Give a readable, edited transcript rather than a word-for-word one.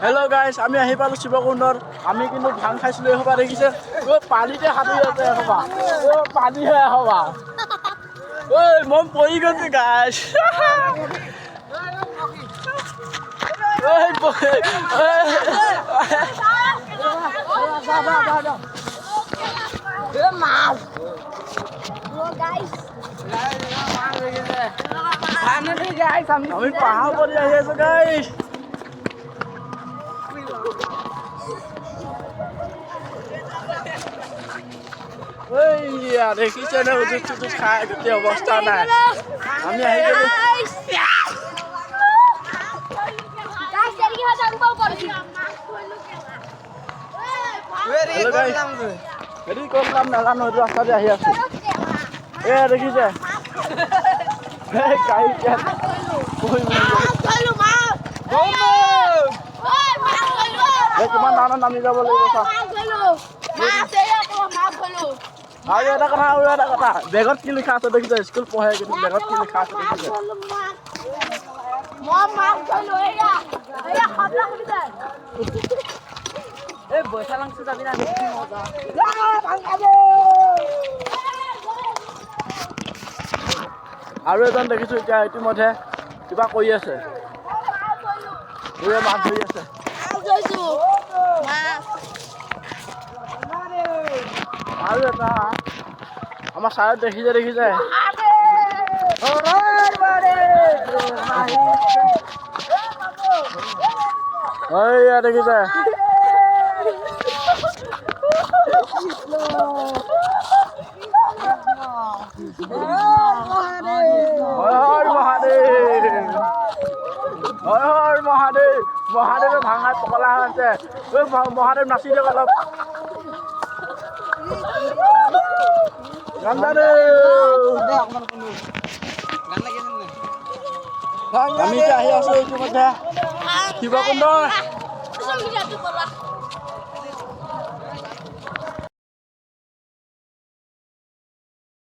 Hello' guys, আমি আহি পালোঁ শিৱকুণ্ডত। আমি কিন্তু ভাং খাইছিলোঁ এসোপা দেখিছে। পানীতে সাঁতুৰি আছে এসোপা। পানীহে এসোপা। ঐ মই পৰি গৈছোঁ গাইজ। আমি পাহাৰ ওপৰত আহি আছো গাইজ। দেখিছে নে উজুত খাই গোটেই অৱস্থা নাই। আমি আহি গ'লো। হেৰি ক'ত যাম নাজানো, এইটো ৰাস্তাতে আহি আছো। দেখিছে কিমান ডাঙৰ নামি যাব লাগিব। আৰু এটা কথা বেগত কি লিখা আছে দেখিছে? স্কুল পঢ়ে কিন্তু বেগত কি লিখা আছে দেখিছে? আৰু এজন দেখিছো এতিয়া ইতিমধ্যে কিবা কৰি আছে। মাছ ধৰি আছে। আৰু এটা আমাৰ ছাৰত দেখিছে দেখিছে দেখিছে মহাদেৱ মহাদেৱে ভাঙাত পকলা হৈছে। মহাদেৱ নাচি দিয়ক অলপ। আমি এতিয়া আহি আছো ইতিমধ্যে শিৱকুণ্ড।